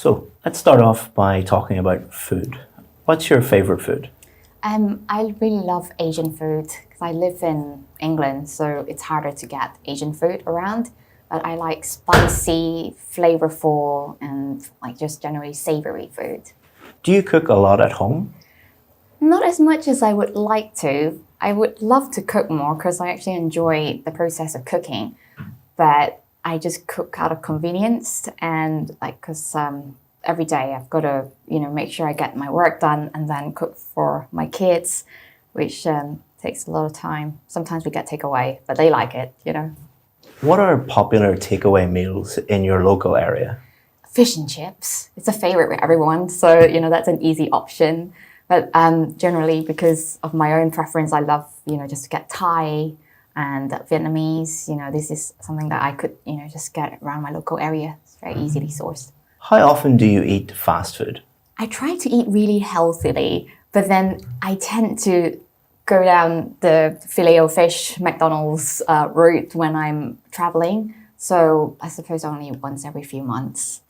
So let's start off by talking about food. What's your favorite food? I really love Asian food because I live in England, so it's harder to get Asian food around. But I like spicy, flavorful, and like just generally savory food. Do you cook a lot at home? Not as much as I would like to. I would love to cook more because I actually enjoy the process of cooking, but I just cook out of convenience and like because every day I've got to make sure I get my work done and then cook for my kids, which takes a lot of time. Sometimes we get takeaway, but they like it. What are popular takeaway meals in your local area? Fish and chips. It's a favorite with everyone, so that's an easy option. But generally, because of my own preference, I love just to get Thai and Vietnamese. This is something that I could just get around my local area. It's very easily sourced. How often do you eat fast food? I try to eat really healthily, but then I tend to go down the filet-o-fish McDonald's route when I'm traveling. So I suppose only once every few months.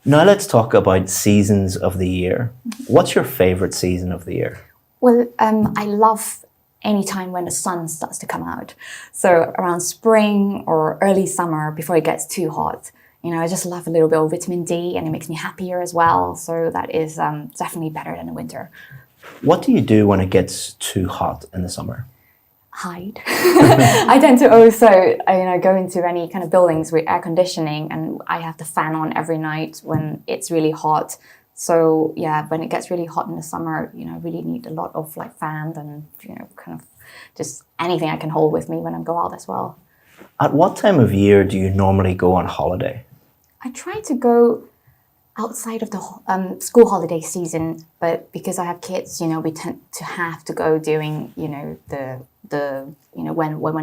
Now let's talk about seasons of the year. What's your favorite season of the year? Well, I love any time when the sun starts to come out. So around spring or early summer before it gets too hot. I just love a little bit of vitamin D and it makes me happier as well. So that is definitely better than the winter. What do you do when it gets too hot in the summer? Hide. I tend to also, go into any kind of buildings with air conditioning, and I have the fan on every night when it's really hot. So yeah, when it gets really hot in the summer, I really need a lot of like fan and kind of just anything I can hold with me when I go out as well. At what time of year do you normally go on holiday? I try to go outside of the school holiday season, but because I have kids, we tend to have to go during, when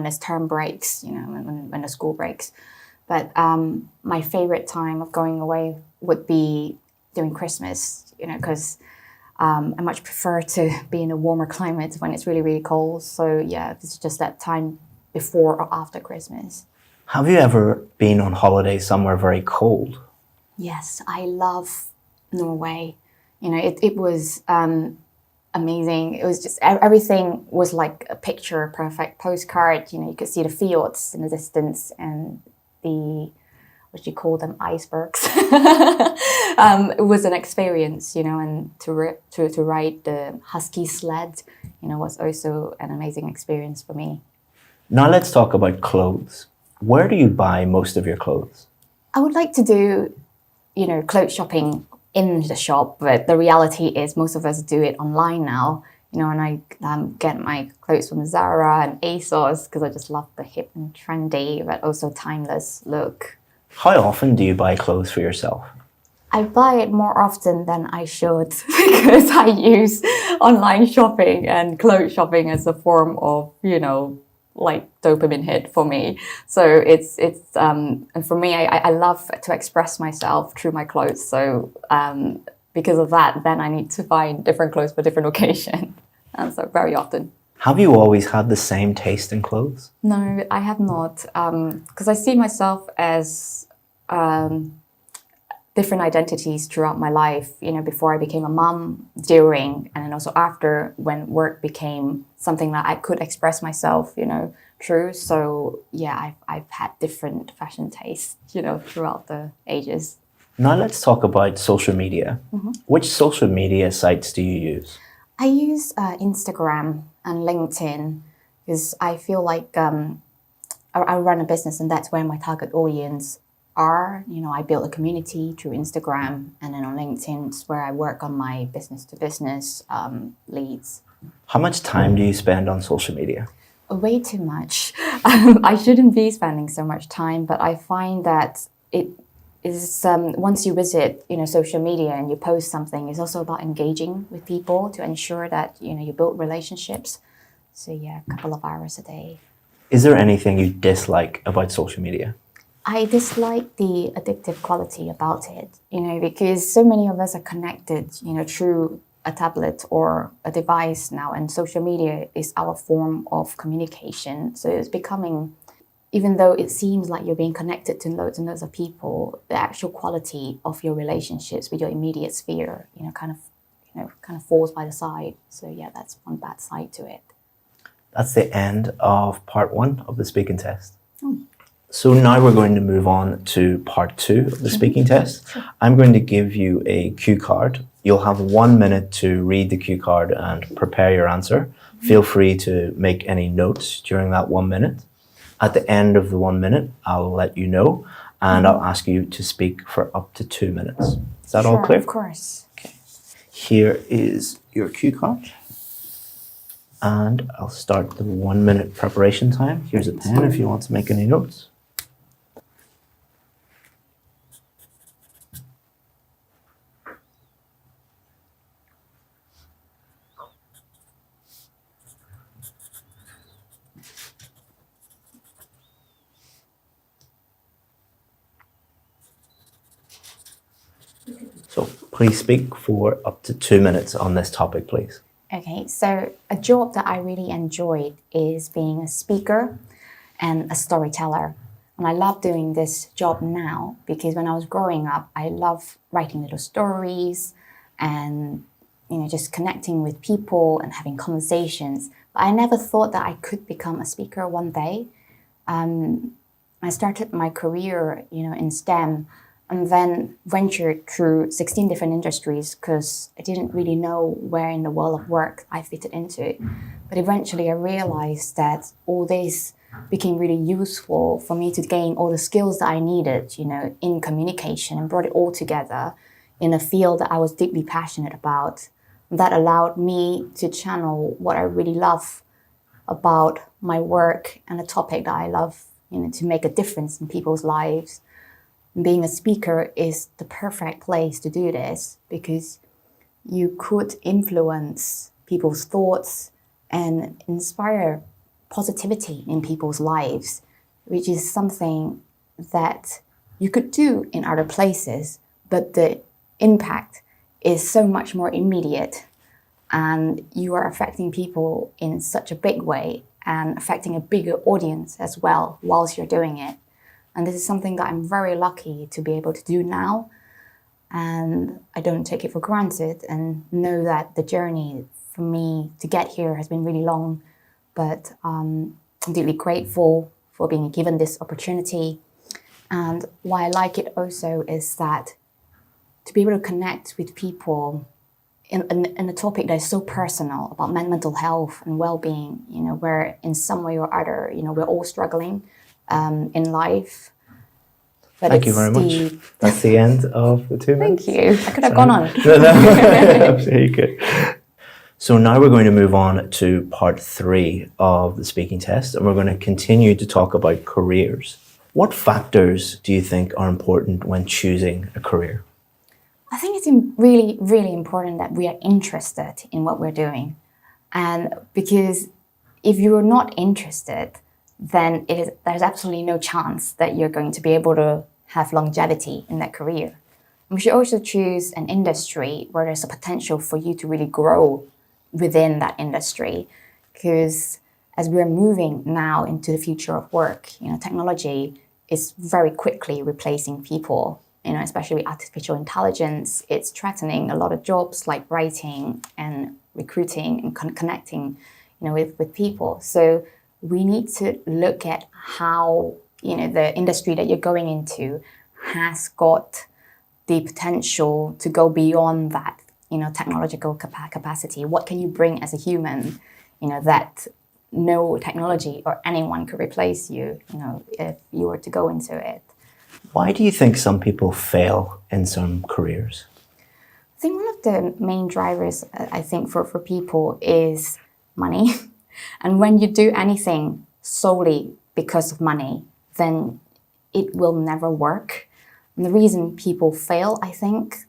there's term breaks, when the school breaks. But my favorite time of going away would be during Christmas, because I much prefer to be in a warmer climate when it's really, really cold. So yeah, it's just that time before or after Christmas. Have you ever been on holiday somewhere very cold? Yes, I love Norway. It was amazing. It was just everything was like a picture perfect postcard. You could see the fjords in the distance and the what do you call them, icebergs. It was an experience, and to ride the husky sled, was also an amazing experience for me. Now let's talk about clothes. Where do you buy most of your clothes? I would like to do clothes shopping in the shop, but the reality is most of us do it online now. And I get my clothes from Zara and ASOS because I just love the hip and trendy, but also timeless look. How often do you buy clothes for yourself? I buy it more often than I should because I use online shopping and clothes shopping as a form of, like dopamine hit for me. So it's and for me, I love to express myself through my clothes. So because of that, then I need to find different clothes for different occasions. And so very often. Have you always had the same taste in clothes? No, I have not. Because I see myself as different identities throughout my life, before I became a mom, during, and then also after, when work became something that I could express myself, through. So yeah, I've had different fashion tastes, throughout the ages. Now let's talk about social media. Which social media sites do you use? I use Instagram and LinkedIn because I feel like I run a business and that's where my target audience are. I built a community through Instagram, and then on LinkedIn, it's where I work on my business-to-business leads. How much time do you spend on social media? Way too much. I shouldn't be spending so much time, but I find that it is once you visit, social media and you post something, it's also about engaging with people to ensure that you build relationships. So yeah, a couple of hours a day. Is there anything you dislike about social media? I dislike the addictive quality about it, because so many of us are connected, through a tablet or a device now, and social media is our form of communication. So it's becoming even though it seems like you're being connected to loads and loads of people, the actual quality of your relationships with your immediate sphere, kind of falls by the side. So yeah, that's one bad side to it. That's the end of part 1 of the speaking test. So now we're going to move on to part 2 of the speaking test. Sure. I'm going to give you a cue card. You'll have 1 minute to read the cue card and prepare your answer. Feel free to make any notes during that 1 minute. At the end of the 1 minute, I'll let you know, and I'll ask you to speak for up to 2 minutes. Is that all clear? Of course. Okay. Here is your cue card. And I'll start the 1 minute preparation time. Here's a pen if you want to make any notes. So please speak for up to 2 minutes on this topic, please. Okay, so a job that I really enjoyed is being a speaker and a storyteller. And I love doing this job now because when I was growing up, I love writing little stories and just connecting with people and having conversations. But I never thought that I could become a speaker one day. I started my career, in STEM, and then ventured through 16 different industries because I didn't really know where in the world of work I fitted into. But eventually I realized that all this became really useful for me to gain all the skills that I needed, in communication, and brought it all together in a field that I was deeply passionate about. That allowed me to channel what I really love about my work and a topic that I love, to make a difference in people's lives. Being a speaker is the perfect place to do this because you could influence people's thoughts and inspire positivity in people's lives, which is something that you could do in other places, but the impact is so much more immediate and you are affecting people in such a big way and affecting a bigger audience as well whilst you're doing it. And this is something that I'm very lucky to be able to do now. And I don't take it for granted and know that the journey for me to get here has been really long. But I'm deeply grateful for being given this opportunity. And why I like it also is that to be able to connect with people in a topic that is so personal about mental health and well-being, where in some way or other, we're all struggling in life. But Thank you very much. That's the end of the 2 minutes. Thank you. I could have gone on. No, you could. So now we're going to move on to part 3 of the speaking test, and we're going to continue to talk about careers. What factors do you think are important when choosing a career? I think it's really, really important that we are interested in what we're doing. And because if you're not interested, then there's absolutely no chance that you're going to be able to have longevity in that career. We should also choose an industry where there's a potential for you to really grow within that industry. Because as we're moving now into the future of work, technology is very quickly replacing people, especially with artificial intelligence. It's threatening a lot of jobs like writing and recruiting and connecting, with people. So we need to look at how, the industry that you're going into has got the potential to go beyond that, technological capacity. What can you bring as a human, that no technology or anyone could replace you, if you were to go into it. Why do you think some people fail in some careers? I think one of the main drivers, I think, for people is money. And when you do anything solely because of money, then it will never work. And the reason people fail, I think,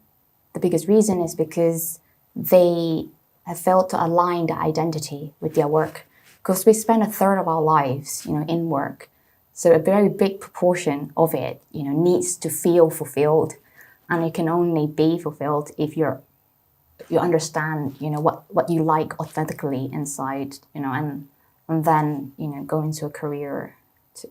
the biggest reason is because they have failed to align their identity with their work. Because we spend a third of our lives, in work. So a very big proportion of it, needs to feel fulfilled. And it can only be fulfilled if you understand, what you like authentically inside, and then, go into a career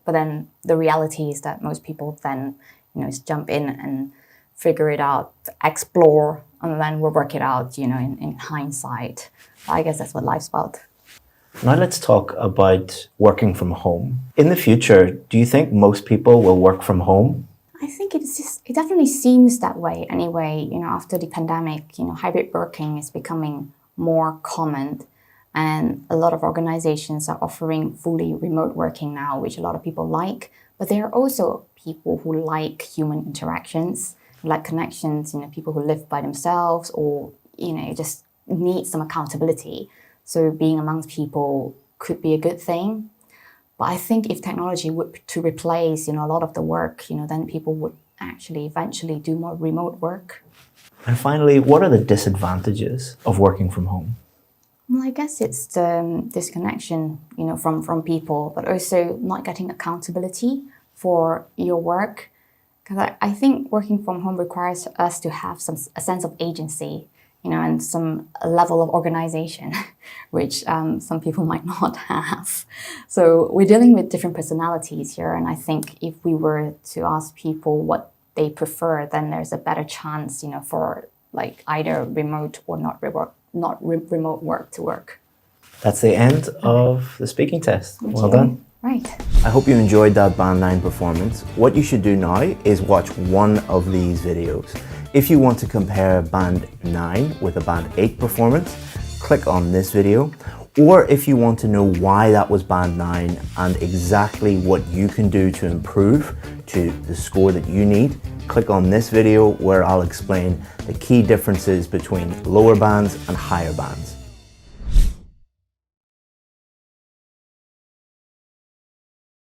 But then the reality is that most people then, just jump in and figure it out, explore, and then we'll work it out, in hindsight. I guess that's what life's about. Now let's talk about working from home. In the future, do you think most people will work from home? I think it definitely seems that way anyway. After the pandemic, hybrid working is becoming more common, and a lot of organizations are offering fully remote working now, which a lot of people like. But there are also people who like human interactions, who like connections, people who live by themselves or, just need some accountability. So being amongst people could be a good thing. But I think if technology were to replace, a lot of the work, then people would actually eventually do more remote work. And finally, what are the disadvantages of working from home? Well, I guess it's the disconnection, from people, but also not getting accountability for your work. Because I think working from home requires us to have a sense of agency, and some level of organization, which some people might not have. So we're dealing with different personalities here, and I think if we were to ask people what they prefer, then there's a better chance, for like either remote or not remote work to work. That's the end of the speaking test. Well done. Right. I hope you enjoyed that Band 9 performance. What you should do now is watch one of these videos. If you want to compare Band 9 with a Band 8 performance, click on this video. Or if you want to know why that was Band 9 and exactly what you can do to improve to the score that you need, click on this video where I'll explain the key differences between lower bands and higher bands.